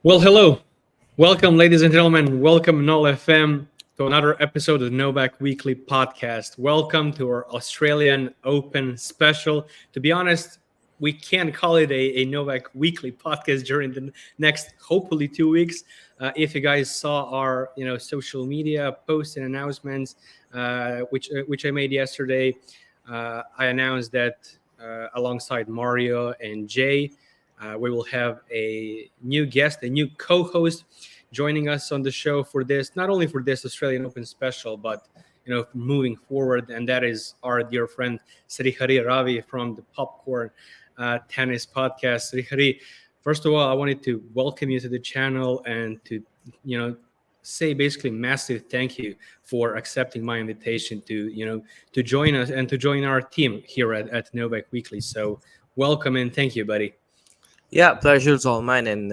Well, hello. Welcome, ladies and gentlemen. Welcome, NoleFam, to another episode of the Novak Weekly Podcast. Welcome to our Australian Open special. To be honest, we can't call it a Novak Weekly Podcast during the next, hopefully, 2 weeks. If you guys saw our, social media posts and announcements, which I made yesterday, I announced that alongside Mario and Jay, we will have a new guest, a new co-host joining us on the show for this, not only for this Australian Open special, but moving forward, and that is our dear friend Srihari Ravi from the Popcorn Tennis Podcast. Srihari, first of all, I wanted to welcome you to the channel and to say basically massive thank you for accepting my invitation to join us and to join our team here at Novak Weekly. So welcome and thank you, buddy. Yeah, pleasure is all mine, and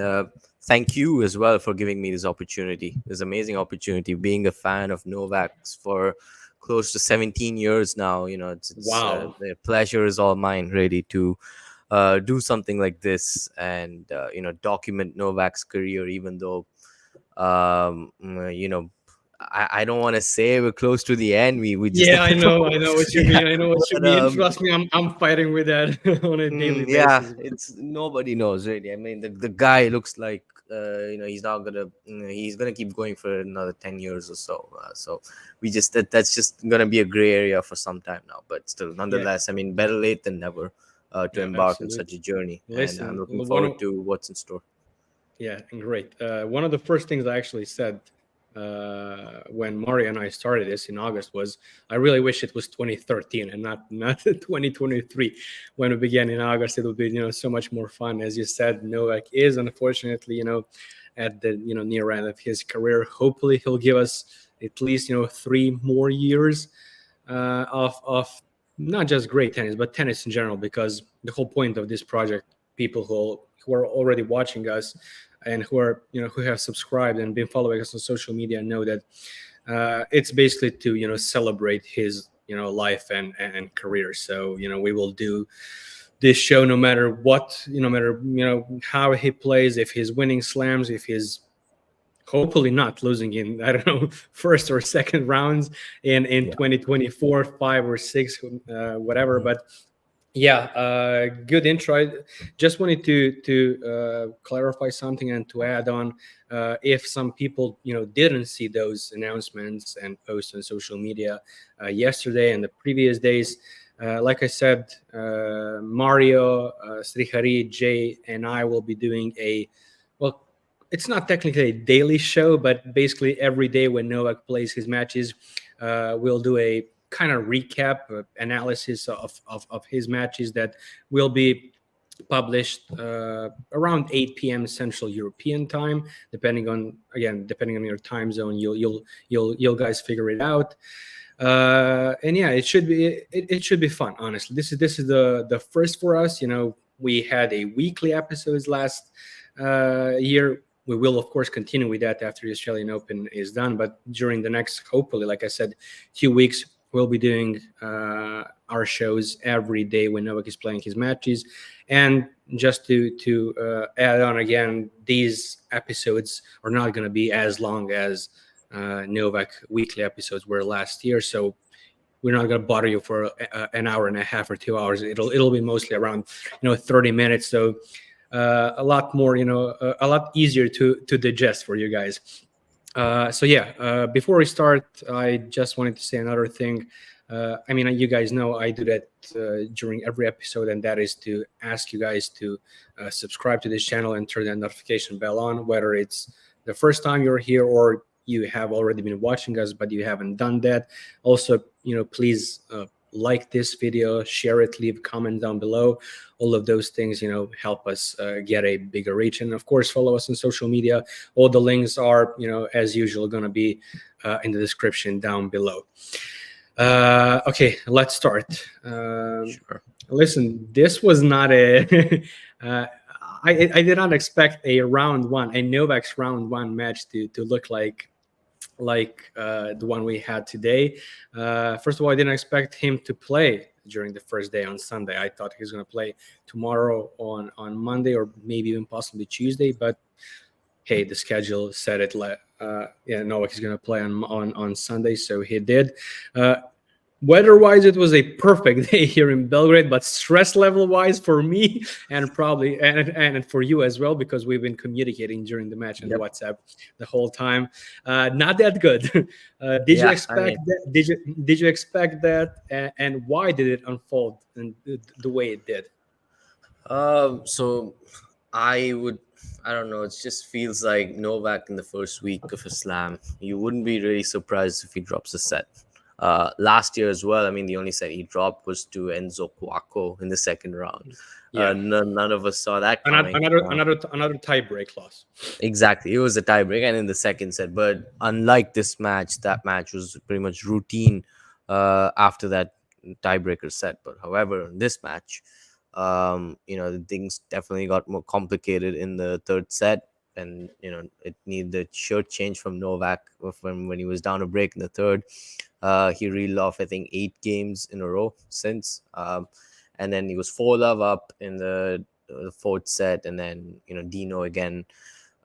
thank you as well for giving me this opportunity, this amazing opportunity. Being a fan of Novak's for close to 17 years now, Wow. the pleasure is all mine, really, to do something like this and document Novak's career. Even though, I don't want to say we're close to the end. We just Yeah, I know what you yeah, mean. I know what you but mean. Trust me, I'm fighting with that on a daily yeah, basis. it's nobody knows really. I mean, the guy looks like he's not gonna he's gonna keep going for another 10 years or so. So we just that's just gonna be a gray area for some time now. But still, Yeah, nonetheless, I mean, better late than never to yeah, embark on such absolutely. a journey, and I'm Listen, looking forward to what's in store. yeah, great. One of the first things I actually said when Mario and I started this in August was, I really wish it was 2013 and not 2023 when we began in August. It would be so much more fun. As you said, Novak is unfortunately at the near end of his career. Hopefully, he'll give us at least 3 more years of not just great tennis, but tennis in general. Because the whole point of this project, people who are already watching us and who are who have subscribed and been following us on social media know that it's basically to celebrate his life and career. So we will do this show no matter what, no matter how he plays, if he's winning slams, if he's hopefully not losing in, I don't know, first or second rounds in Yeah. 2024, 5 or 6, whatever. But yeah, good intro. I just wanted to clarify something and to add on. If some people didn't see those announcements and posts on social media yesterday and the previous days, like I said, Mario, Srihari, Jay, and I will be doing a, well, it's not technically a daily show, but basically every day when Novak plays his matches, we'll do a kind of recap analysis of his matches that will be published around 8 p.m. Central European time, depending on your time zone. You'll guys figure it out. And yeah, it should be fun. Honestly, this is the first for us. We had a weekly episodes last year. We will, of course, continue with that after the Australian Open is done. But during the next, hopefully, like I said, 2 weeks, we'll be doing our shows every day when Novak is playing his matches. And just to add on again, these episodes are not going to be as long as Novak weekly episodes were last year. So we're not going to bother you for an hour and a half or 2 hours. It'll be mostly around 30 minutes. So a lot more, a lot easier to digest for you guys. So yeah, before we start, I just wanted to say another thing. I mean, you guys know I do that during every episode, and that is to ask you guys to subscribe to this channel and turn that notification bell on, whether it's the first time you're here or you have already been watching us, but you haven't done that. Also, please like this video, share it, leave a comment down below. All of those things, help us get a bigger reach. And of course, follow us on social media. All the links are, as usual, going to be in the description down below. Okay, let's start. Sure. Listen, this was not a. I did not expect a Novak's round one match to look like the one we had today. First of all, I didn't expect him to play during the first day on Sunday. I thought he was going to play tomorrow on Monday or maybe even possibly Tuesday. But hey, the schedule said it. Novak is going to play on Sunday, so he did. Weather-wise, it was a perfect day here in Belgrade, but stress level-wise for me and probably and for you as well, because we've been communicating during the match on WhatsApp the whole time. Not that good. Did you expect that? Did you expect that? And why did it unfold and the way it did? So I don't know. It just feels like Novak in the first week of a slam. You wouldn't be really surprised if he drops a set. Last year as well. I mean, the only set he dropped was to Enzo Cuoco in the second round. Yeah. None of us saw that coming. Another tie break loss. Exactly, it was a tie break, and in the second set. But unlike this match, that match was pretty much routine after that tiebreaker set. But however, in this match, the things definitely got more complicated in the third set, and it needed a shirt change from Novak when he was down a break in the third. He reeled off, I think, 8 games in a row since, and then he was 4-love up in the fourth set, and then Dino again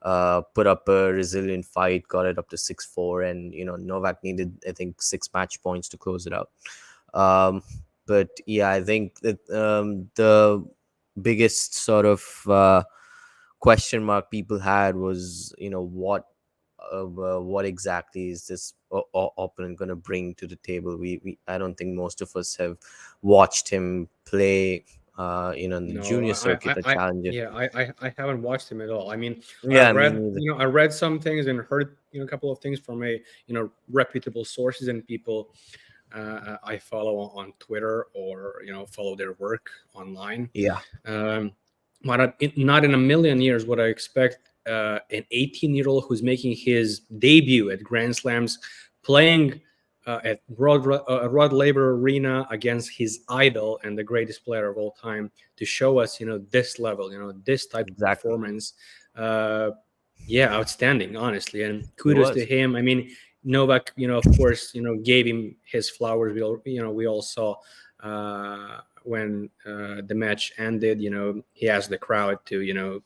put up a resilient fight, got it up to 6-4, and Novak needed, I think, 6 match points to close it out. But yeah, I think that the biggest sort of question mark people had was, what exactly is this opponent going to bring to the table? I don't think most of us have watched him play. In the junior circuit, the challenger. Yeah, I haven't watched him at all. I mean, yeah, I read some things and heard a couple of things from reputable sources and people I follow on Twitter or follow their work online. Yeah. But not in a million years would I expect an 18-year-old who's making his debut at Grand Slams, playing at Rod Laver Arena against his idol and the greatest player of all time, to show us, this level, this type of performance. Outstanding, honestly, and kudos to him. I mean, Novak, of course, gave him his flowers. We all saw when the match ended. He asked the crowd to,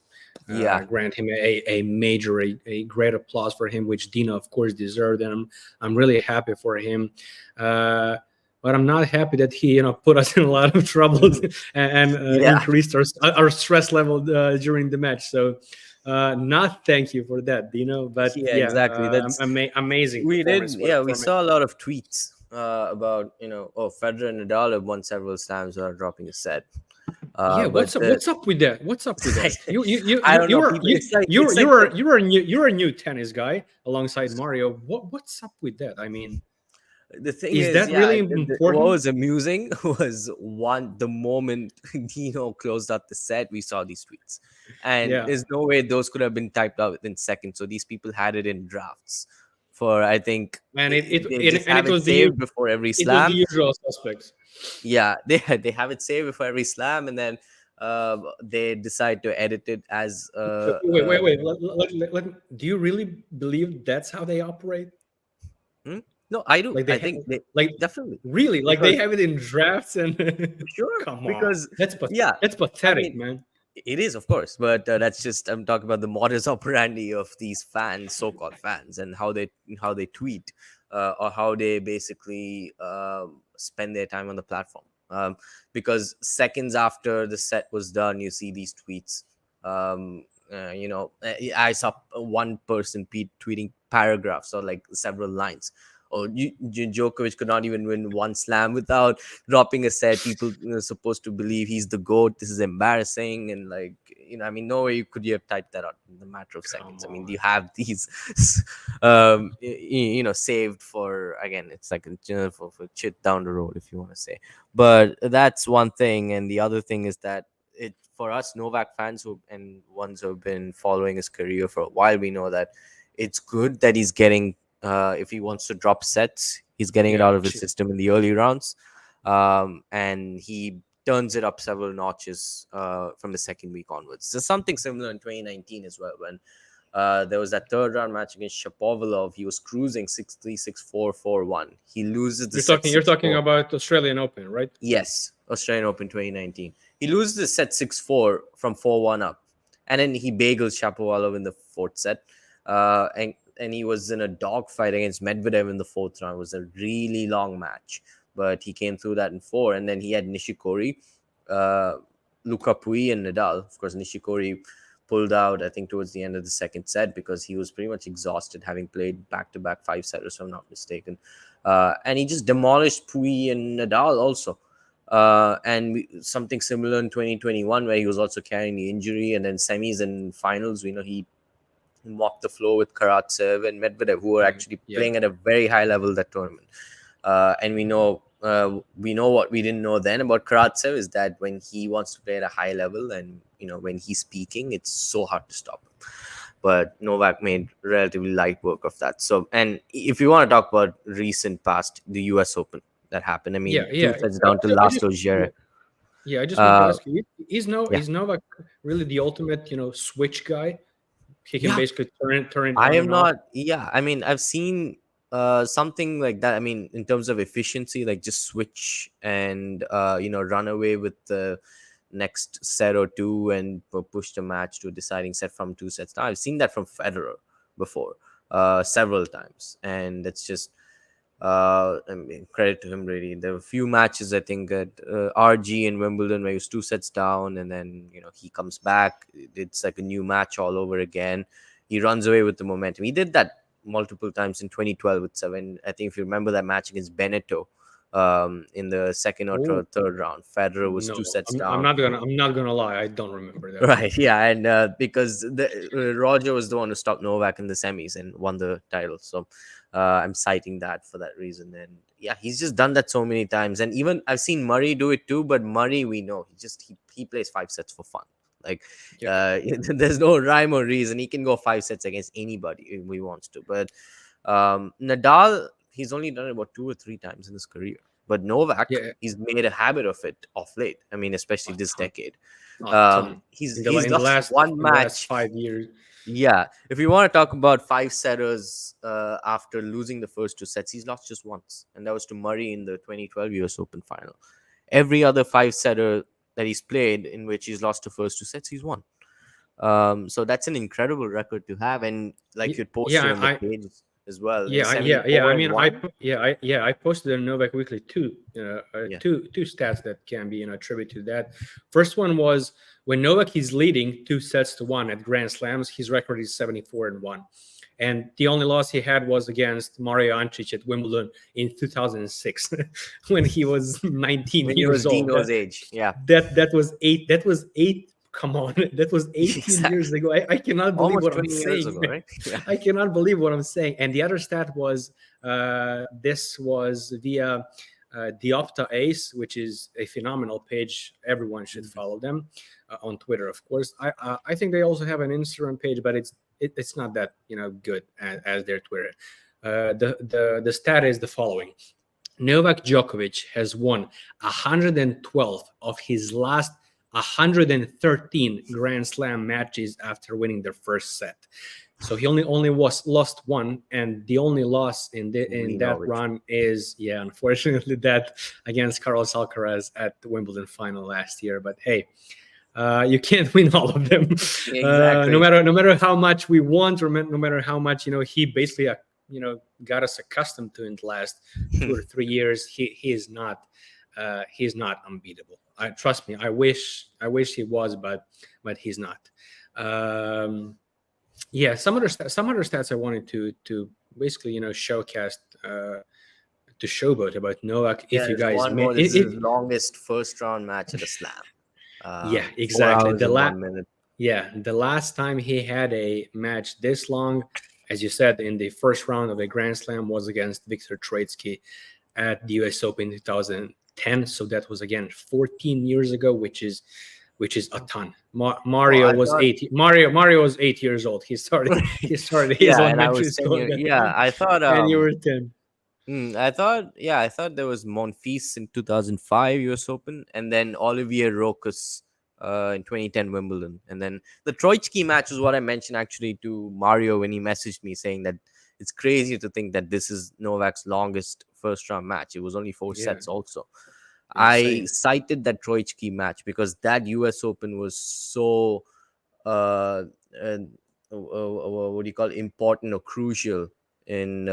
grant him a great applause for him, which Dino, of course, deserved, and I'm really happy for him. But I'm not happy that he, put us in a lot of trouble and increased our stress level during the match. So. Not thank you for that, Dino. But exactly. That's amazing. We saw a lot of tweets about Federer and Nadal have won several slams without dropping a set. What's up with that? What's up with that? You're a new tennis guy alongside Mario. What's up with that? I mean, the thing is that really important? What was amusing was the moment Dino closed out the set, we saw these tweets, and there's no way those could have been typed out within seconds. So these people had it in drafts for, I think, and it was saved before every slam. It was the usual suspects. Yeah, they have it saved before every slam, and then they decide to edit it as. Wait. Do you really believe that's how they operate? No, I do. I think definitely. Really, they have it in drafts and sure. Come on, because that's pathetic, man. It is, of course, but that's just, I'm talking about the modus operandi of these fans, so-called fans, and how they tweet or how they basically spend their time on the platform. Because seconds after the set was done, you see these tweets. I saw one person tweeting paragraphs or several lines. Or Djokovic could not even win one slam without dropping a set. People are supposed to believe he's the GOAT. This is embarrassing. And I mean, no way could you have typed that out in a matter of seconds. I mean, you have these, saved for, again, it's like for shit down the road, if you want to say. But that's one thing. And the other thing is that for us Novak fans and ones who have been following his career for a while, we know that it's good that he's getting, if he wants to drop sets, he's getting it out of his system in the early rounds, and he turns it up several notches from the second week onwards. So something similar in 2019 as well, when there was that third round match against Shapovalov. He was cruising 6-3, 6-4, 4-1. He loses the You're talking about Australian Open, right? Yes, Australian Open 2019. He loses the set 6-4 from 4-1 up. and then he bagels Shapovalov in the fourth set. And he was in a dogfight against Medvedev in the fourth round. It was a really long match, but he came through that in four. And then he had Nishikori, Luca Pui, and Nadal. Of course, Nishikori pulled out, I think, towards the end of the second set because he was pretty much exhausted, having played back-to-back five-setters, if I'm not mistaken. And he just demolished Pui and Nadal also. Something similar in 2021, where he was also carrying the injury, and then semis and finals, he mopped the floor with Karatsev and Medvedev, who were actually playing at a very high level that tournament. And we know what we didn't know then about Karatsev is that when he wants to play at a high level, and when he's speaking, it's so hard to stop him. But Novak made relatively light work of that. So, and if you want to talk about recent past, the US Open that happened, I mean, 2 sets down to Laszlo Djere. Yeah, I just want to ask you: is Novak really the ultimate, switch guy? He can basically turn it. I am not. Yeah, I mean, I've seen something like that. I mean, in terms of efficiency, like just switch and run away with the next set or two and push the match to a deciding set from 2 sets. Now I've seen that from Federer before, several times, and it's just I mean, credit to him, really. There were a few matches, I think, at RG in Wimbledon where he was 2 sets down, and then he comes back. It's like a new match all over again. He runs away with the momentum. He did that multiple times in 2012 with 7. I think if you remember that match against Beneteau in the second or third round, Federer was 2 sets down. I'm not gonna lie, I don't remember that. Right, yeah, and because Roger was the one who stopped Novak in the semis and won the title, so I'm citing that for that reason. And yeah, he's just done that so many times, and even I've seen Murray do it too. But Murray, we know he plays 5 sets for fun. Like there's no rhyme or reason. He can go 5 sets against anybody if he wants to. But Nadal, he's only done it about 2 or 3 times in his career. But Novak, he's made a habit of it off late. I mean, especially this decade. He's lost one match, last 5 years. Yeah, if you want to talk about 5-setters after losing the first 2 sets, he's lost just once, and that was to Murray in the 2012 US Open final. Every other 5-setter that he's played in which he's lost the first 2 sets, he's won. So that's an incredible record to have, and like you posted on the page as well. I posted on Novak Weekly two stats that can be attributed to that. First one was when Novak is leading 2 sets to 1 at Grand Slams, his record is 74-1, and the only loss he had was against Mario Andrić at Wimbledon in 2006 when he was 19 when years old. Dino's age. Yeah, that was 8. That was 8. Come on, that was 18 years ago. I cannot believe what I'm saying. Ago, right? I cannot believe what I'm saying. And the other stat was this was via Diopta Ace, which is a phenomenal page. Everyone should follow them on Twitter, of course. I think they also have an Instagram page, but it's not that good as their Twitter. The stat is the following: Novak Djokovic has won 112 of his last 113 Grand Slam matches after winning their first set. So he only lost one, and the only loss in that run is unfortunately that against Carlos Alcaraz at the Wimbledon final last year. But hey, you can't win all of them. Exactly. No matter how much we want, or no matter how much he basically got us accustomed to in the last 2 or 3 years. He's not unbeatable. Trust me. I wish he was, but he's not. Some other stats I wanted to basically showcast to showboat about Novak. If you guys this is his longest first round match at a slam. Exactly. The last time he had a match this long, as you said, in the first round of a Grand Slam was against Viktor Troicki at the US Open 2010. So that was again 14 years ago, which is a ton. Mario was 8 years old. He started his elementary school. I thought and you were 10. I thought there was Monfils in 2005 US Open, and then Olivier Rochus in 2010 Wimbledon. And then the Troicki match was what I mentioned actually to Mario when he messaged me saying that it's crazy to think that this is Novak's longest first round match. It was only 4 sets also. Insane. I cited that Troicki match because that US Open was so uh, uh, what do you call, important or crucial in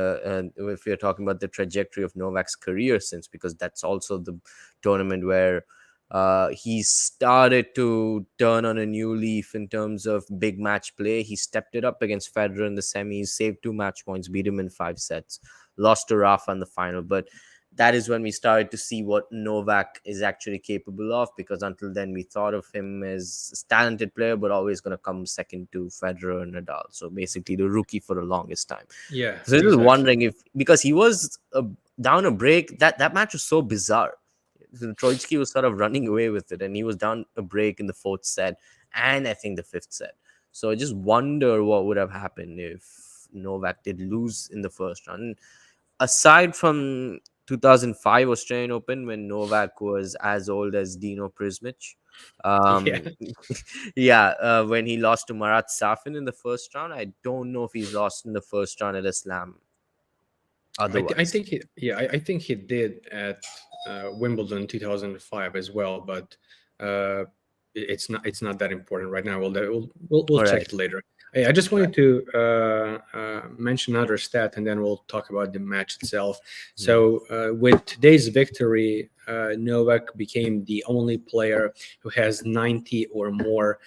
if we are talking about the trajectory of Novak's career since, because that's also the tournament where he started to turn on a new leaf in terms of big match play. He stepped it up against Federer in the semis, saved 2 match points, beat him in 5 sets, lost to Rafa in the final. But that is when we started to see what Novak is actually capable of, because until then we thought of him as a talented player, but always going to come second to Federer and Nadal. So basically the rookie for the longest time. Yeah, So I was just exactly. wondering if, because he was down a break, that match was so bizarre. So Troitsky was sort of running away with it, and he was down a break in the 4th set and I think the 5th set. So I just wonder what would have happened if Novak did lose in the first round. Aside from 2005 Australian Open, when Novak was as old as Dino Prizmić, Yeah. um, yeah, when he lost to Marat Safin in the first round, I don't know if he's lost in the first round at a slam I otherwise. think I think he did at Wimbledon 2005 as well, but uh, it's not that important right now. We'll All check right. it later. I just Right. wanted to mention another stat, and then we'll talk about the match itself. So with today's victory, Novak became the only player who has 90 or more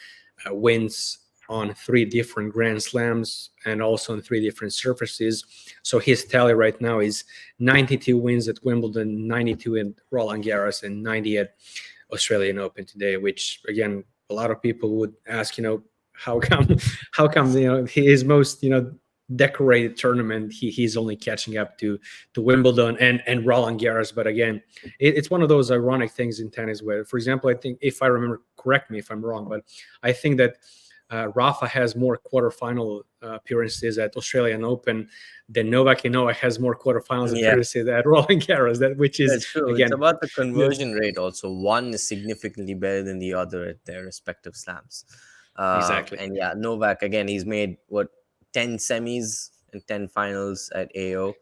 wins on 3 different Grand Slams and also on 3 different surfaces. So his tally right now is 92 wins at Wimbledon, 92 at Roland Garros, and 90 at Australian Open today. Which again, a lot of people would ask, how come, how come, his most, decorated tournament, he's only catching up to Wimbledon and Roland Garros. But again, it's one of those ironic things in tennis where, for example, I think, if I remember, correct me if I'm wrong, but I think that Rafa has more quarterfinal appearances at Australian Open than Novak, and Novak has more quarterfinals Yeah, appearances at Roland Garros. Which is that's true. It's again, about the yeah, conversion rate also. One is significantly better than the other at their respective slams. exactly. And yeah, Novak, again, he's made what, 10 semis and 10 finals at AO.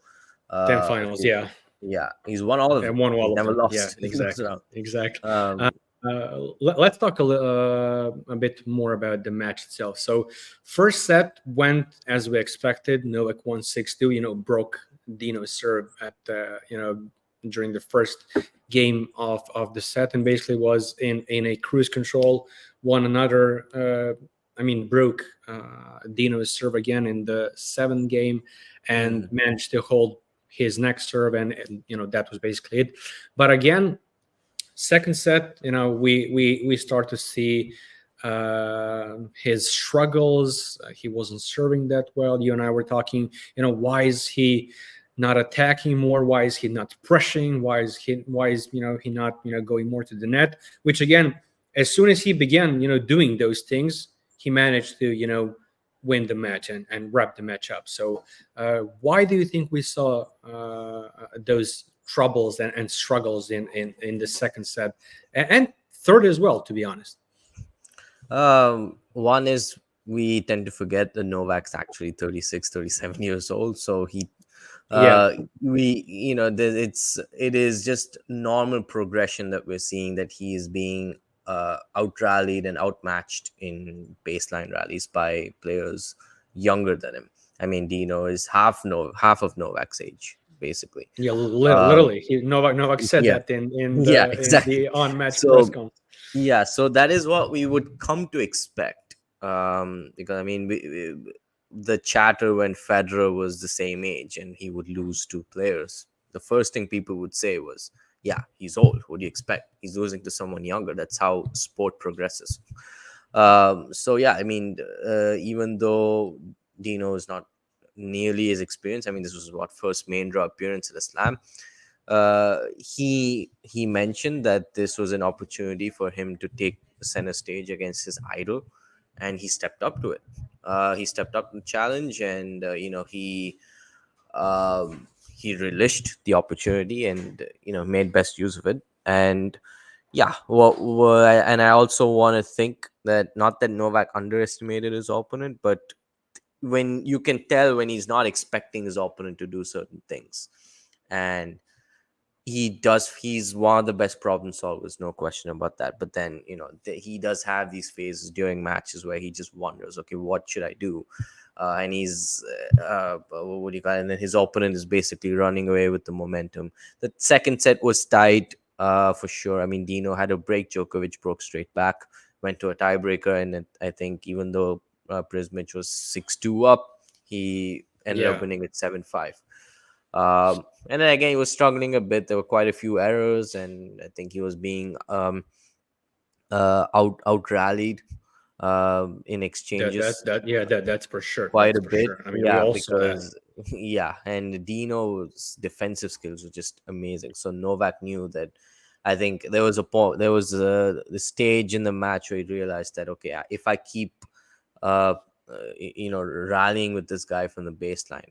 10 finals, yeah, Yeah, he's won all of them. and won He's all of never them. Yeah, lost in this exactly, round. exactly. Um, Let's talk a bit more about the match itself. So, first set went as we expected. Novak won 6-2. Broke Dino's serve at during the first game of the set, and basically was in a cruise control. Won another. Broke Dino's serve again in the 7th game, and mhm. managed to hold his next serve, and that was basically it. But again, second set, we start to see his struggles. He wasn't serving that well. You and I were talking, why is he not attacking more? Why is he not pressing? Why is he not going more to the net? Which again, as soon as he began doing those things, he managed to win the match and wrap the match up. So why do you think we saw those troubles and struggles in the second set and third as well, to be honest? One is, we tend to forget that Novak's actually 36, 37 years old. So Yeah, it is just normal progression that we're seeing, that he is being out rallied and outmatched in baseline rallies by players younger than him. I mean, Dino is half of Novak's age, basically. yeah, Um, literally. Novak said yeah, that in yeah, the exactly. on match press So conference. yeah, so that is what we would come to expect. Because I mean, the chatter when Federer was the same age and he would lose 2 players, the first thing people would say was, "Yeah, he's old. What do you expect? He's losing to someone younger." That's how sport progresses. So yeah, I mean, even though Dino is not nearly as experienced, I mean, this was what, first main draw appearance at a slam. He mentioned that this was an opportunity for him to take the center stage against his idol, and he stepped up to it. He stepped up to the challenge, and he relished the opportunity, and made best use of it. And yeah, and I also want to think that, not that Novak underestimated his opponent, but when you can tell when he's not expecting his opponent to do certain things. And He does. He's one of the best problem solvers, no question about that. But then, he does have these phases during matches where he just wonders, okay, what should I do? And he's what do you call it? And then his opponent is basically running away with the momentum. The second set was tight, for sure. I mean, Dino had a break. Djokovic broke straight back, went to a tiebreaker, and I think even though Prizmić was 6-2 up, he ended up Yeah, winning at 7-5. And then again, he was struggling a bit. There were quite a few errors, and I think he was being out rallied in exchanges that's for sure. quite That's a for bit. sure. I mean, we Yeah, all saw that. because yeah, and Dino's defensive skills were just amazing. So Novak knew that. I think there was a point. There was the stage in the match where he realized that, okay, if I keep uh, rallying with this guy from the baseline,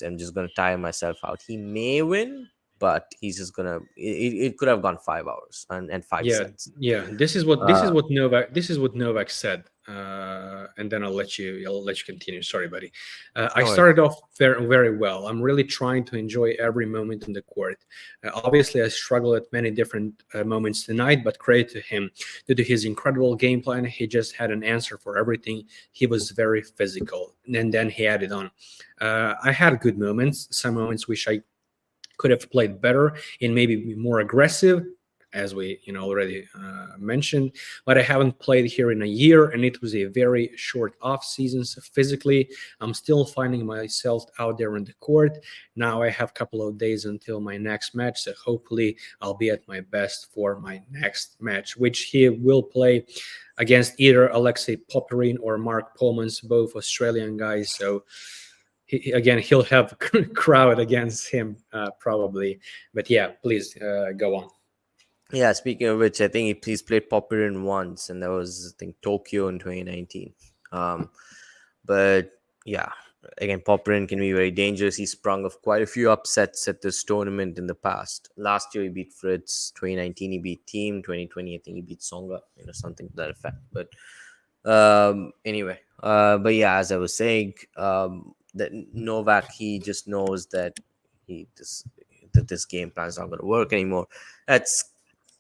I'm just gonna tire myself out. He may win, but he's just gonna. It could have gone 5 hours and five Yeah, sets. yeah. Uh, This is what Novak said, and then I'll let you continue. Sorry, buddy. I no worries. started off very well. I'm really trying to enjoy every moment on the court. Obviously, I struggled at many different moments tonight, but credit to him. Due to his incredible game plan, he just had an answer for everything. He was very physical, and then he added on. I had good moments. Some moments which I could have played better and maybe be more aggressive, as we already mentioned. But I haven't played here in a year, and it was a very short off season. So physically, I'm still finding myself out there on the court. Now I have a couple of days until my next match, so hopefully I'll be at my best for my next match, which he will play against either Alexei Popyrin or Mark Polmans, both Australian guys. So again, he'll have a crowd against him probably. But yeah, please go on. Yeah, speaking of which, I think he's played Popyrin once, and that was, I think, Tokyo in 2019. But yeah, again, Popyrin can be very dangerous. He sprung of quite a few upsets at this tournament in the past. Last year he beat Fritz. 2019 he beat Team. 2020 I think he beat Songa. Something to that effect. But anyway, but yeah, as I was saying, that Novak, he just knows that he this that this game plan is not going to work anymore. That's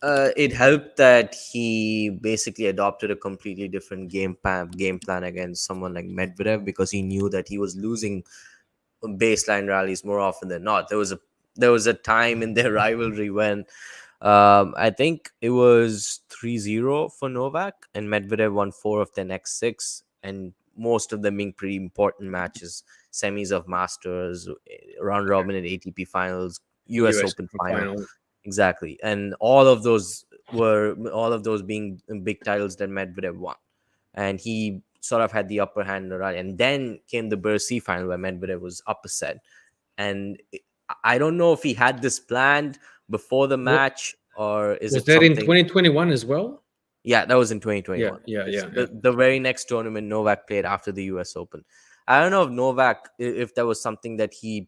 it helped that he basically adopted a completely different game plan against someone like Medvedev, because he knew that he was losing baseline rallies more often than not. There was a time in their rivalry when I think it was 3-0 for Novak, and Medvedev won 4 of their next 6, and most of them being pretty important matches, semis of Masters, round robin at ATP finals, US US Open Open final. final. Exactly. And all of those being big titles that Medvedev won. And he sort of had the upper hand in the rally. And then came the Bercy final where Medvedev was up a set. And I don't know if he had this planned before the What match, or is was it that in something. 2021 as well? Yeah, that was in Yeah, 2021. yeah, It's yeah, yeah. the very next tournament Novak played after the US Open. I don't know if Novak, if that was something that he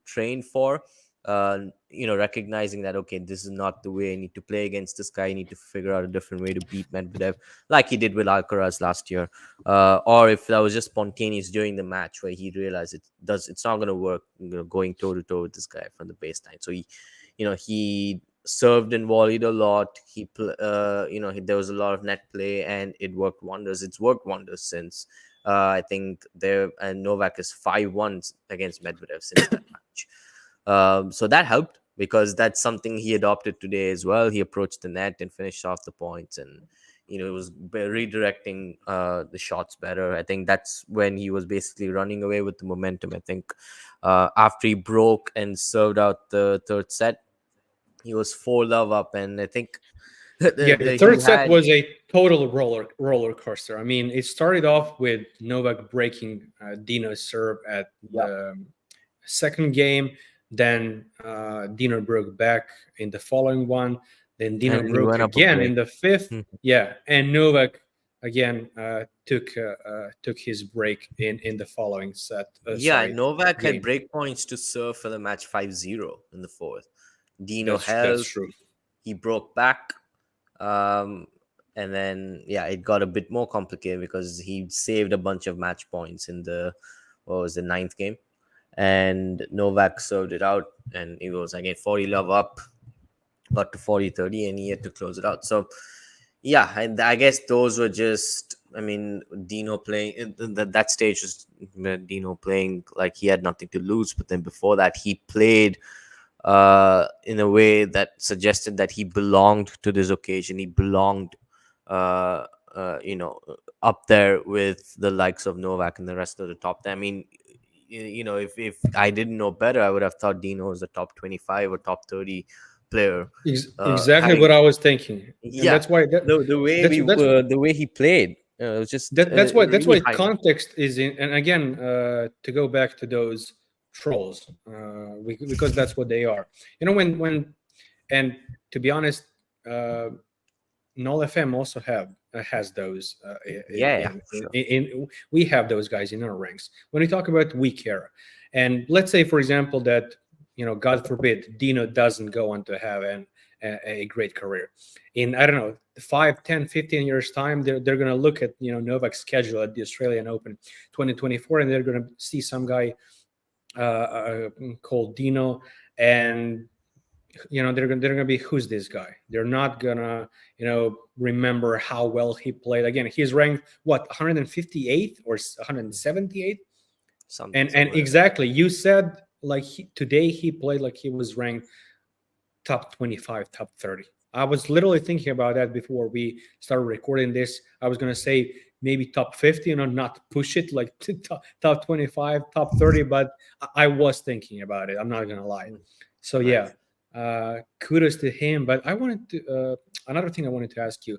trained for, recognizing that, okay, this is not the way I need to play against this guy. I need to figure out a different way to beat Medvedev, like he did with Alcaraz last year. Or if that was just spontaneous during the match where he realized it's not going to work, going toe to toe with this guy from the baseline. So he served and volleyed a lot. There was a lot of net play, and it worked wonders. It's worked wonders since. I think there and Novak is 5-1 against Medvedev since that match. So that helped, because that's something he adopted today as well. He approached the net and finished off the points, and it was redirecting the shots better. I think that's when he was basically running away with the momentum. I think after he broke and served out the third set, he was 4-love up, and I think Yeah, the he third set had. was a total roller coaster. I mean, it started off with Novak breaking Dino's serve at Yeah, the second game. Then Dino broke back in the following one. Then and Dino then he broke went up a again break. in the fifth. Yeah, and Novak again took his break in the following set. Yeah, Sorry, Novak had game. break points to serve for the match 5-0 in the fourth. Dino That's held, true. he broke back, um, and then yeah, it got a bit more complicated because he saved a bunch of match points in the, what was the ninth game, and Novak served it out, and it was again 40 love up, got to 40-30, and he had to close it out. So yeah, and I guess those were just, I mean, Dino playing that stage was Dino playing like he had nothing to lose. But then before that, he played in a way that suggested that he belonged to this occasion. He belonged, uh, you know, up there with the likes of Novak and the rest of the top. I mean, you know, if I didn't know better, I would have thought Dino was a top 25 or top 30 player. Exactly Having what I was thinking, and Yeah, that's why the way that's we that's the way he played was just that's really why high. context is in. And again, to go back to those trolls, because that's what they are. You know, when and to be honest, NoleFam also has those Yeah, sure. we have those guys in our ranks. When we talk about weak era, and let's say, for example, that, you know, God forbid, Dino doesn't go on to have a great career. In, I don't know, 5, 10, 15 years time, they're going to look at, you know, Novak's schedule at the Australian Open 2024, and they're going to see some guy called Dino, and you know, they're gonna be, who's this guy? They're not gonna, you know, remember how well he played. Again, he's ranked what, 158 or 178, and Somewhere. exactly, you said like today he played like he was ranked top 25, top 30. I was literally thinking about that before we started recording this. I was gonna say maybe top 50, you know, not push it like to top 25, top 30, but I was thinking about it. I'm not gonna lie. So yeah, kudos to him. But I wanted to another thing I wanted to ask you.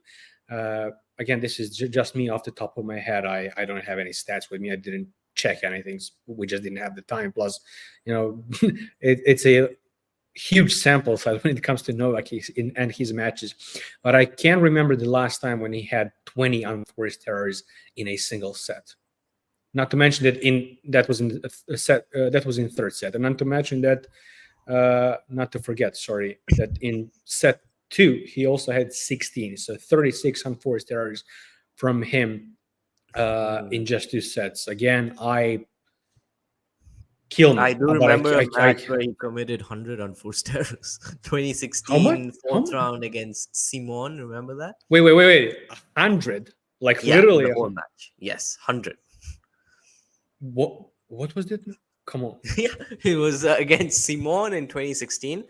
Again, this is just me off the top of my head. I don't have any stats with me. I didn't check anything. We just didn't have the time. Plus, you know, it's a huge sample size when it comes to Novak and his matches. But I can't remember the last time when he had 20 unforced errors in a single set. Not to mention that was in a set that was in third set, and not to mention that not to forget, sorry, that in set 2 he also had 16, so 36 unforced errors from him in just 2 sets. Again, kill me. I do But remember a match where he committed 100 unforced errors. how much? 2016 fourth round against Simon. Remember that? Wait. 100? Like Yeah, literally the whole match. Yes, 100. What was it? Come on. Yeah, it was against Simon in 2016.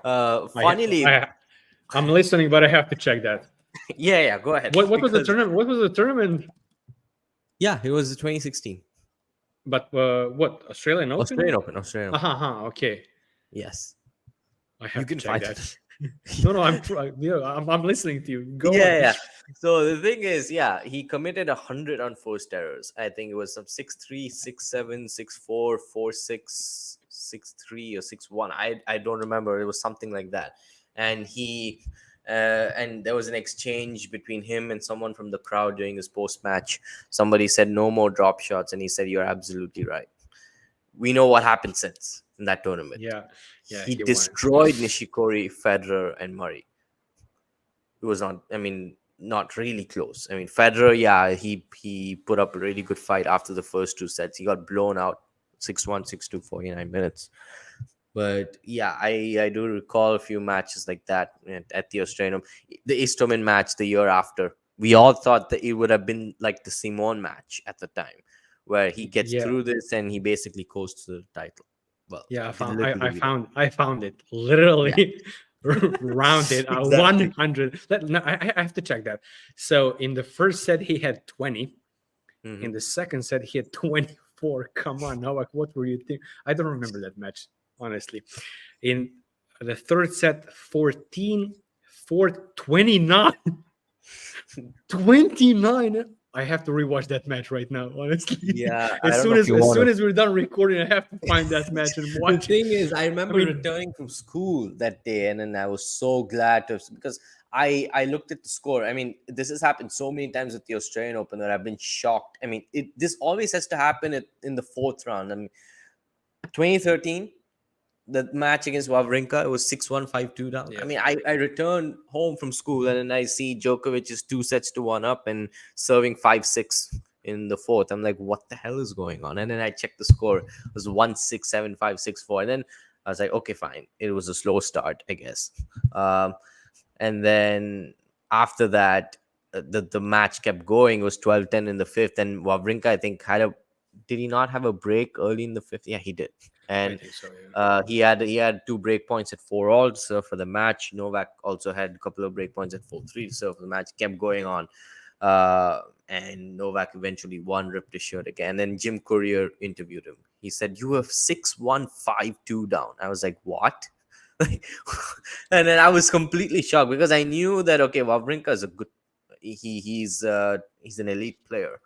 Funnily, I'm listening, but I have to check that. yeah, go ahead. What was the tournament? What was the tournament? Yeah, it was 2016. But what, Australian Open? Australian Open. Okay. Yes, I have you can to check find that. it. No, I'm listening to you. Go on. Yeah. So the thing is, yeah, he committed 100 unforced errors. I think it was some 6-3, 6-7, 6-4, 4-6, 6-3, or 6-1. I don't remember. It was something like that. And and there was an exchange between him and someone from the crowd during his post match. Somebody said no more drop shots, and he said, "You're absolutely right." We know what happened since in that tournament. Yeah, he destroyed Nishikori, Federer, and Murray. It was not really close. I mean, Federer, yeah, he put up a really good fight after the first 2 sets. He got blown out 6-1, 6-2, 49 minutes. But yeah, I do recall a few matches like that at the Australian Open. The Istomin match the year after. We all thought that it would have been like the Simon match at the time, where he gets through this and he basically coasts the title. Well, yeah, I found it literally rounded 100. I have to check that. So in the first set he had 20. In the second set he had 24. Come on, Novak, what were you thinking? I don't remember that match, honestly. In the third set, 14, 29. 29. I have to rewatch that match right now, honestly. Yeah. as soon as we're done recording, I have to find that match and watch. The thing is, I remember returning from school that day, and then I was so glad because I looked at the score. I mean, this has happened so many times at the Australian Open that I've been shocked. I mean, this always has to happen in the fourth round. I mean, 2013, the match against Wawrinka, it was 6-1, 5-2 down. Yeah. I mean, I returned home from school and then I see Djokovic is 2 sets to 1 up and serving 5-6 in the fourth. I'm like, what the hell is going on? And then I checked the score. It was 1-6, 7-5, 6-4. And then I was like, okay, fine. It was a slow start, I guess. And then after that, the match kept going. It was 12-10 in the fifth. And Wawrinka, I think, did he not have a break early in the fifth? Yeah, he did. I And think so. Yeah. he had 2 break points at 4-all to serve for the match. Novak also had a couple of break points at 4-3 to serve for the match. Kept going on. And Novak eventually won, ripped his shirt again. And then Jim Courier interviewed him. He said, "You have 6-1, 5-2 down." I was like, what? And then I was completely shocked because I knew that, okay, Wawrinka is a good, he's an elite player,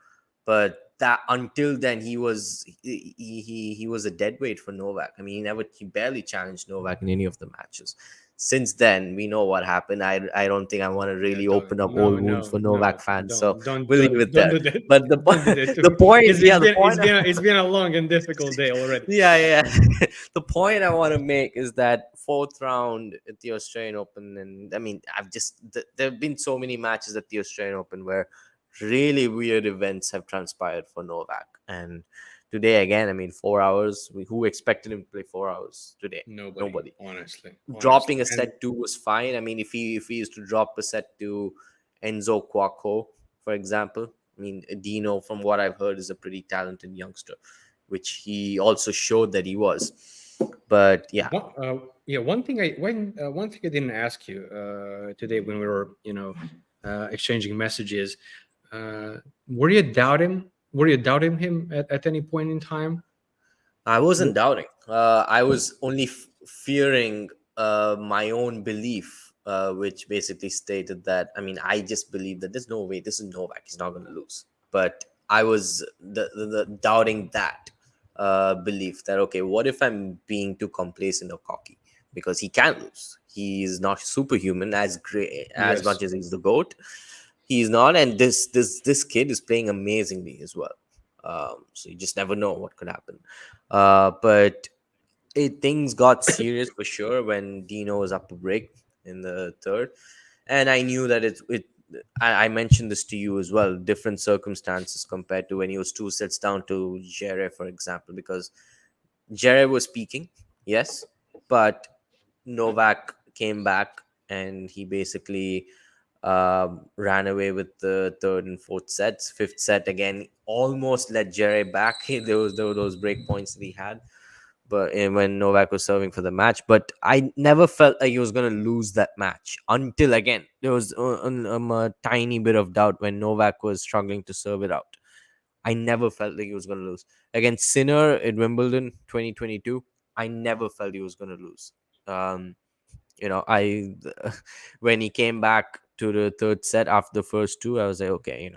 but that until then he was a dead weight for Novak. I mean, he barely challenged Novak in any of the matches. Since then, we know what happened. I don't think I want to Yeah, really don't open up no old wounds no for no Novak fans, so don't we'll leave it don't there. do that. But Don't do that to the me. point, It's yeah, the been point, it's been a long and difficult day already. yeah. The point I want to make is that fourth round at the Australian Open, and I mean, there have been so many matches at the Australian Open where really weird events have transpired for Novak. And today again, I mean, 4 hours. Who expected him to play 4 hours today? Nobody. Honestly. Dropping a And set 2 was fine. I mean, if he used to drop a set to Enzo Cuoco, for example, I mean, Dino, from what I've heard, is a pretty talented youngster, which he also showed that he was. But yeah, one thing I didn't ask you today when we were exchanging messages, were you doubting him at any point in time? I wasn't doubting. I was only fearing my own belief, which basically stated that, I mean, I just believe that there's no way this is Novak. He's not going to lose. But I was the doubting that belief that, okay, what if I'm being too complacent or cocky? Because he can't lose. He's not superhuman as great as Yes. much as he's the GOAT. He's not, and this kid is playing amazingly as well. So you just never know what could happen. But things got serious for sure when Dino was up to break in the third, and I knew that I mentioned this to you as well. Different circumstances compared to when he was 2 sets down to Jere, for example, because Jere was speaking, yes, but Novak came back and he basically ran away with the third and fourth sets. Fifth set again, almost let Jere back. There were those break points that he had, but when Novak was serving for the match. But I never felt like he was going to lose that match until again there was a tiny bit of doubt when Novak was struggling to serve it out. I never felt like he was going to lose against Sinner in Wimbledon 2022. I never felt he was going to lose. Um, I when he came back to the third set after the first 2, I was like, okay,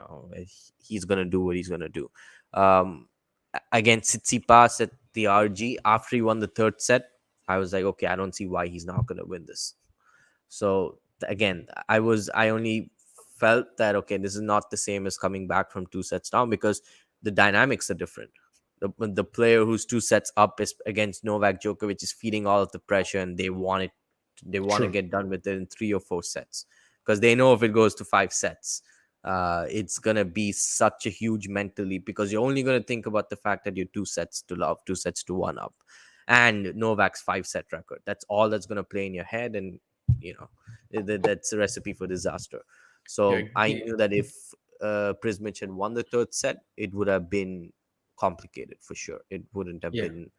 he's gonna do what he's gonna do. Against Tsitsipas at the RG after he won the third set, I was like, okay, I don't see why he's not gonna win this. So again, I only felt that, okay, this is not the same as coming back from 2 sets down, because the dynamics are different. The player who's 2 sets up is against Novak Djokovic is feeling all of the pressure, and they want to True. get done with it in 3 or 4 sets, because they know if it goes to 5 sets, it's gonna be such a huge mental leap, because you're only gonna think about the fact that you're 2 sets to love, 2 sets to 1 up, and Novak's 5-set record. That's all that's gonna play in your head, and that's a recipe for disaster. Yeah. So I knew that if Prizmić had won the third set, it would have been complicated for sure. It wouldn't have Yeah. been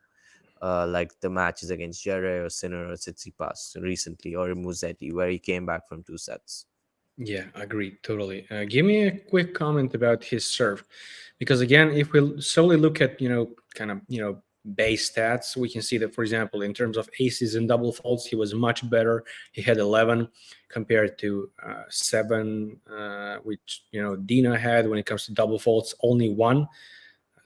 like the matches against Jere or Sinner or Tsitsipas recently, or Musetti, where he came back from 2 sets. Yeah, agreed, totally. Give me a quick comment about his serve, because again, if we solely look at kind of base stats, we can see that, for example, in terms of aces and double faults, he was much better. He had 11 compared to 7, which Dino had. When it comes to double faults, only 1.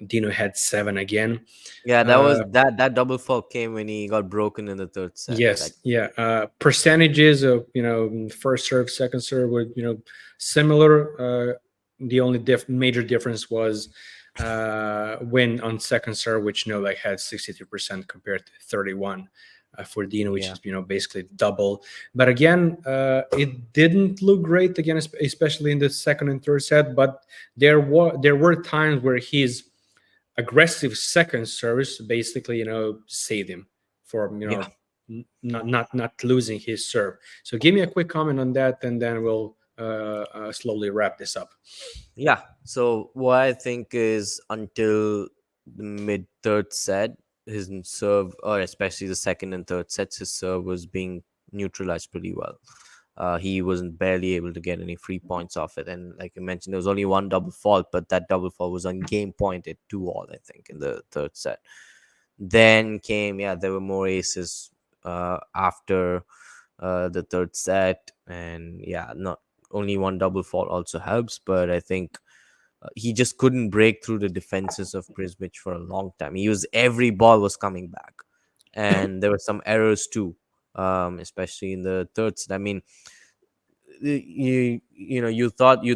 Dino had 7 again. Yeah, that double fault came when he got broken in the third set. Yes, yeah. Percentages of first serve, second serve were similar. The only major difference was when on second serve, which Novak had 63% compared to 31. for Dino, which Yeah. is basically double. But again, it didn't look great again, especially in the second and third set. But there were times where his aggressive second service basically saved him from Yeah. not losing his serve. So give me a quick comment on that, and then we'll slowly wrap this up. Yeah. So what I think is until the mid third set, his serve, or especially the second and third sets, his serve was being neutralized pretty well. He wasn't barely able to get any free points off it, and like you mentioned, there was only one double fault, but that double fault was on game point at 2-all, I think, in the third set. Then came, yeah, there were more aces after the third set, and yeah, not only one double fault also helps, but I think he just couldn't break through the defenses of Prizmić for a long time. Every ball was coming back, and there were some errors too, especially in the third set. I mean, you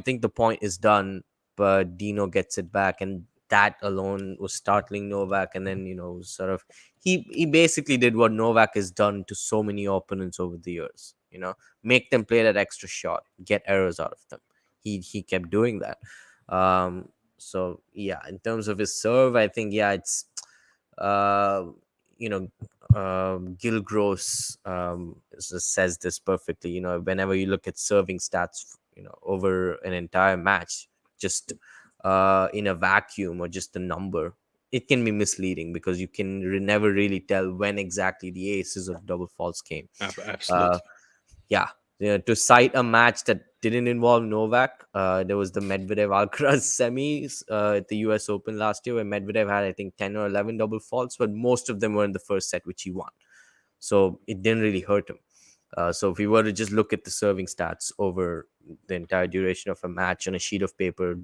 think the point is done, but Dino gets it back, and that alone was startling Novak. And then sort of he basically did what Novak has done to so many opponents over the years. Make them play that extra shot, get errors out of them. He kept doing that. So yeah, in terms of his serve, I think, yeah, it's uh, you know, Gilgross says this perfectly. Whenever you look at serving stats, over an entire match, just in a vacuum or just a number, it can be misleading because you can never really tell when exactly the aces or double faults came. Uh, Absolutely. yeah, to cite a match that didn't involve Novak, there was the Medvedev Alcaraz semis at the US Open last year, where Medvedev had, I think, 10 or 11 double faults, but most of them were in the first set, which he won. So it didn't really hurt him. So if we were to just look at the serving stats over the entire duration of a match on a sheet of paper,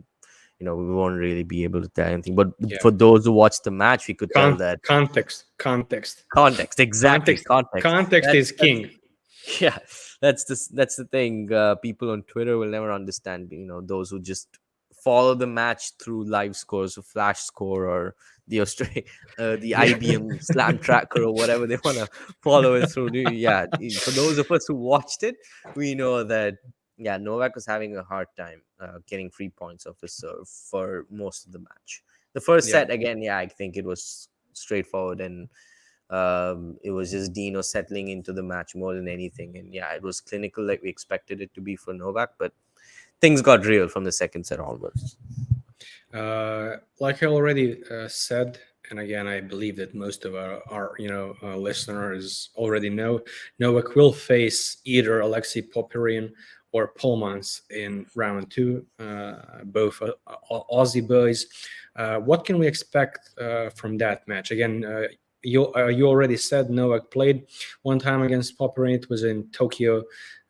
we won't really be able to tell anything. But Yeah. for those who watched the match, we could tell that Context, exactly context. context is That's king. yeah, that's the thing. People on Twitter will never understand, those who just follow the match through live scores or flash score or the the Yeah. IBM slam tracker or whatever they want to follow it through. Yeah, for those of us who watched it, we know that, yeah, Novak was having a hard time getting free points off his serve for most of the match. The first Yeah. set, again, yeah, I think it was straightforward, and it was just Dino settling into the match more than anything. And yeah, it was clinical like we expected it to be for Novak, but things got real from the second set onwards. Like I already said, and again, I believe that most of our listeners already know, Novak will face either Alexei Popyrin or Polmans in round two, both Aussie boys. What can we expect from that match? Again, you already said Novak played one time against Popyrin. It was in Tokyo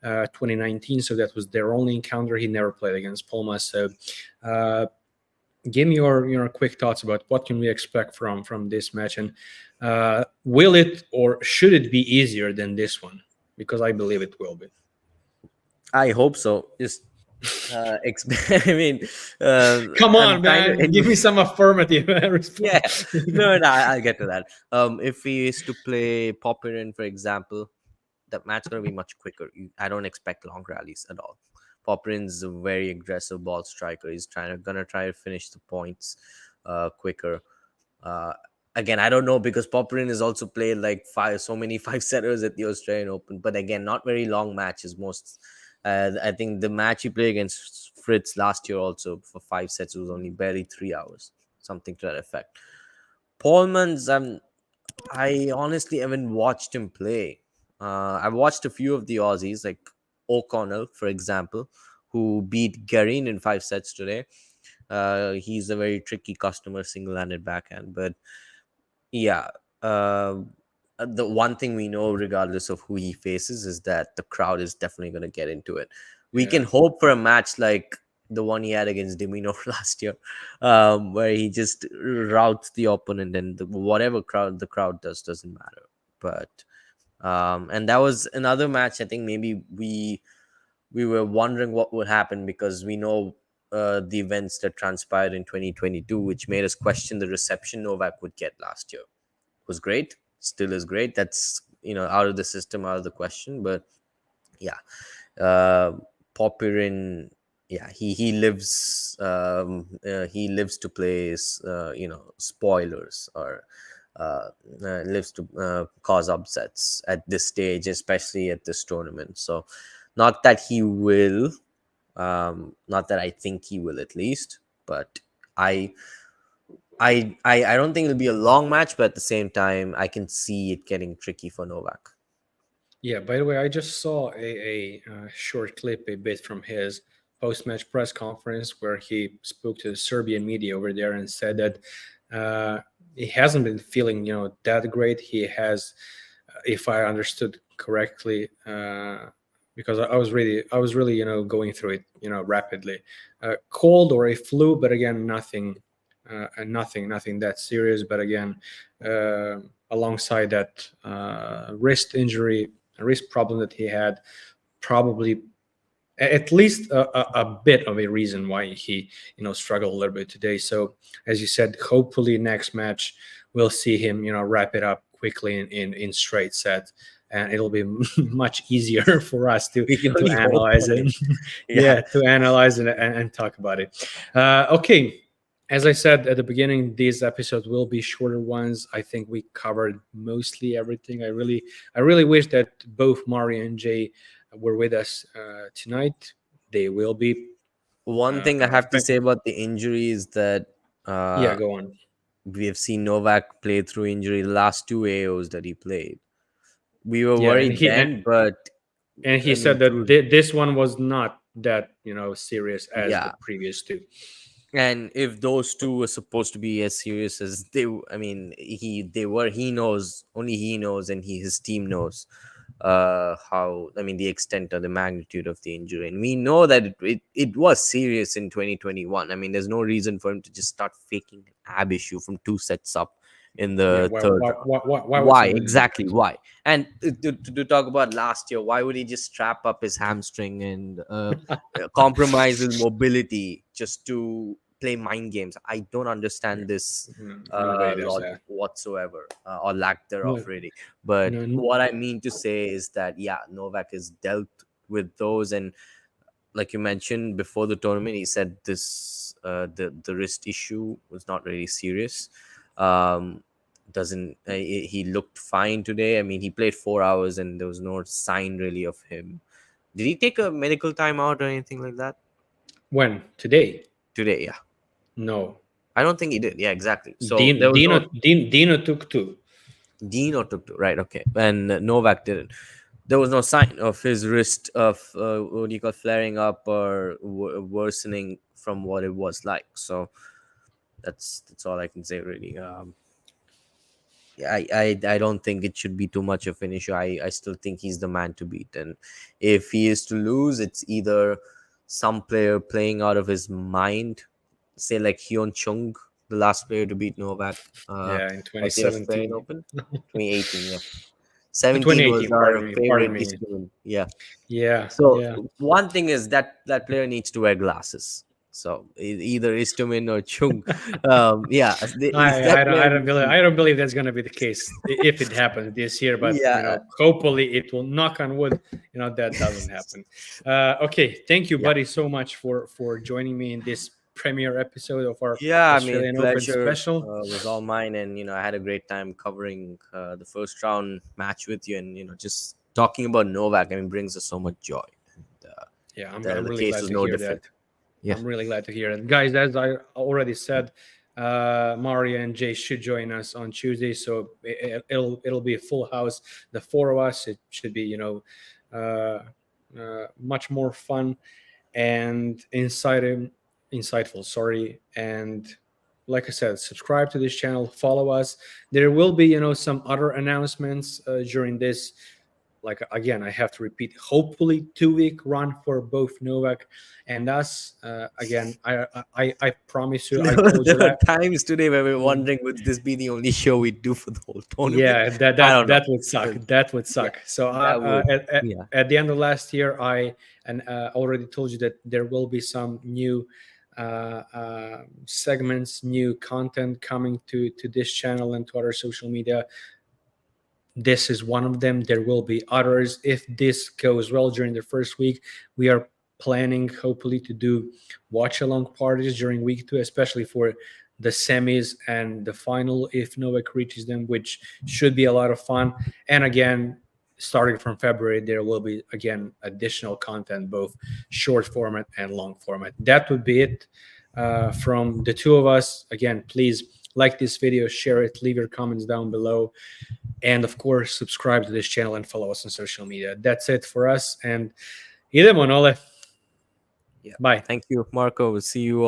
2019, so that was their only encounter. He never played against Polmans. So give me your quick thoughts about what can we expect from this match, and will it or should it be easier than this one? Because I believe it will be. I hope so. Just I mean, Come I'm on, kind of man, give me some affirmative yeah. response. No, I'll get to that. If we used to play Popperin, for example, that match gonna be much quicker. I don't expect long rallies at all. Popperin's a very aggressive ball striker. He's gonna try to finish the points quicker. Uh, Again, I don't know, because Popperin has also played like so many five setters at the Australian Open, but again, not very long matches. Most, I think the match he played against Fritz last year also for 5 sets was only barely 3 hours, something to that effect. Paulman's, I honestly haven't watched him play. I've watched a few of the Aussies, like O'Connell, for example, who beat Garin in 5 sets today. He's a very tricky customer, single-handed backhand. But yeah, the one thing we know, regardless of who he faces, is that the crowd is definitely going to get into it. We can Yeah. hope for a match like the one he had against Dino last year, where he just routs the opponent, and whatever the crowd doesn't matter. But and that was another match. I think maybe we were wondering what would happen, because we know the events that transpired in 2022, which made us question the reception Novak would get last year. Was great, still is great. That's out of the system, out of the question. But yeah, Popirin, yeah, he lives to play spoilers, or lives to cause upsets at this stage, especially at this tournament. So not that he will, not that I think he will, at least, but I I don't think it'll be a long match, but at the same time, I can see it getting tricky for Novak. Yeah, by the way, I just saw a short clip, a bit from his post-match press conference where he spoke to the Serbian media over there and said that he hasn't been feeling, that great. He has, if I understood correctly, because I was really, going through it, rapidly, cold or a flu, but again, nothing that serious. But again, alongside that wrist injury, a wrist problem that he had, probably at least a bit of a reason why he struggled a little bit today. So as you said, hopefully next match we'll see him wrap it up quickly in straight set, and it'll be much easier for us to We can only hope analyze on it. it. Yeah, to analyze it and talk about it. Okay, as I said at the beginning, these episodes will be shorter ones. I think we covered mostly everything. I really wish that both Mari and Jay were with us tonight. They will be. One thing I have to say about the injury is that Yeah, go on. we have seen Novak play through injury the last two AOs that he played. We were Yeah, worried then, but and he I mean, said that this one was not that serious as the yeah. previous two. And if those two were supposed to be as serious as I mean, he knows, only he knows, and his team knows how, I mean, the extent or the magnitude of the injury. And we know that it was serious in 2021. I mean, there's no reason for him to just start faking an ab issue from 2 sets up in Yeah, the third round. why would Why somebody do exactly? that? Why? And to talk about last year, why would he just strap up his hamstring and compromise his mobility just to play mind games? I don't understand this Nobody does logic that. whatsoever, or lack thereof, No, really. But no, what I mean to say is that, yeah, Novak has dealt with those, and like you mentioned before the tournament, he said this the wrist issue was not really serious. Um, doesn't he looked fine today? I mean, he played 4 hours and there was no sign really of him. Did he take a medical timeout or anything like that when today? today? Yeah, No. I don't think he did. Yeah, exactly. So there was no Dino took two. Dino took two, right? Okay, and Novak didn't. There was no sign of his wrist of what do you call, flaring up or worsening from what it was like. So that's all I can say, really. I don't think it should be too much of an issue. I still think he's the man to beat, and if he is to lose, it's either some player playing out of his mind, say like Hyun Chung, the last player to beat Novak Yeah, in at the Australian 2017. Open, 2018. Yeah, 17 was 2018. our Pardon favorite me. Eastern. Yeah. Yeah, So yeah. one thing is that player needs to wear glasses. So either Istomin or Chung, yeah, that player needs to. I don't believe that's going to be the case if it happens this year. But Yeah, hopefully it will. Knock on wood. That doesn't happen. Okay, thank you, yeah, buddy, so much for joining me in this premiere episode of our yeah. I mean, Australian Open pleasure special. was all mine, and I had a great time covering the first round match with you, and just talking about Novak. I mean, brings us so much joy. And, Yeah, I'm the really case glad was to no hear that. different. Yeah, I'm really glad to hear it. Guys, as I already said, Maria and Jay should join us on Tuesday. So it'll be a full house. The four of us. It should be, much more fun and insightful. Sorry. And like I said, subscribe to this channel, follow us. There will be, some other announcements during this, like, again, I have to repeat, hopefully 2 week run for both Novak and us. Again, I promise you, I told there you were that. times today where we were wondering, would this be the only show we do for the whole tournament? Yeah, I don't know. that would suck. That would Yeah, suck. So that would. Yeah. at the end of last year, I already told you that there will be some new segments, new content coming to this channel and to other social media. this is one of them. There will be others. If this goes well during the first week, we are planning hopefully to do watch along parties during week 2, especially for the semis and the final if Novak reaches them, which should be a lot of fun. And again, starting from February, there will be again additional content, both short format and long format. That would be it from the two of us. Again, please like this video, share it, leave your comments down below, and of course subscribe to this channel and follow us on social media. That's it for us, and idemo, Nole. Yeah. Bye. Thank you, Marco. We'll see you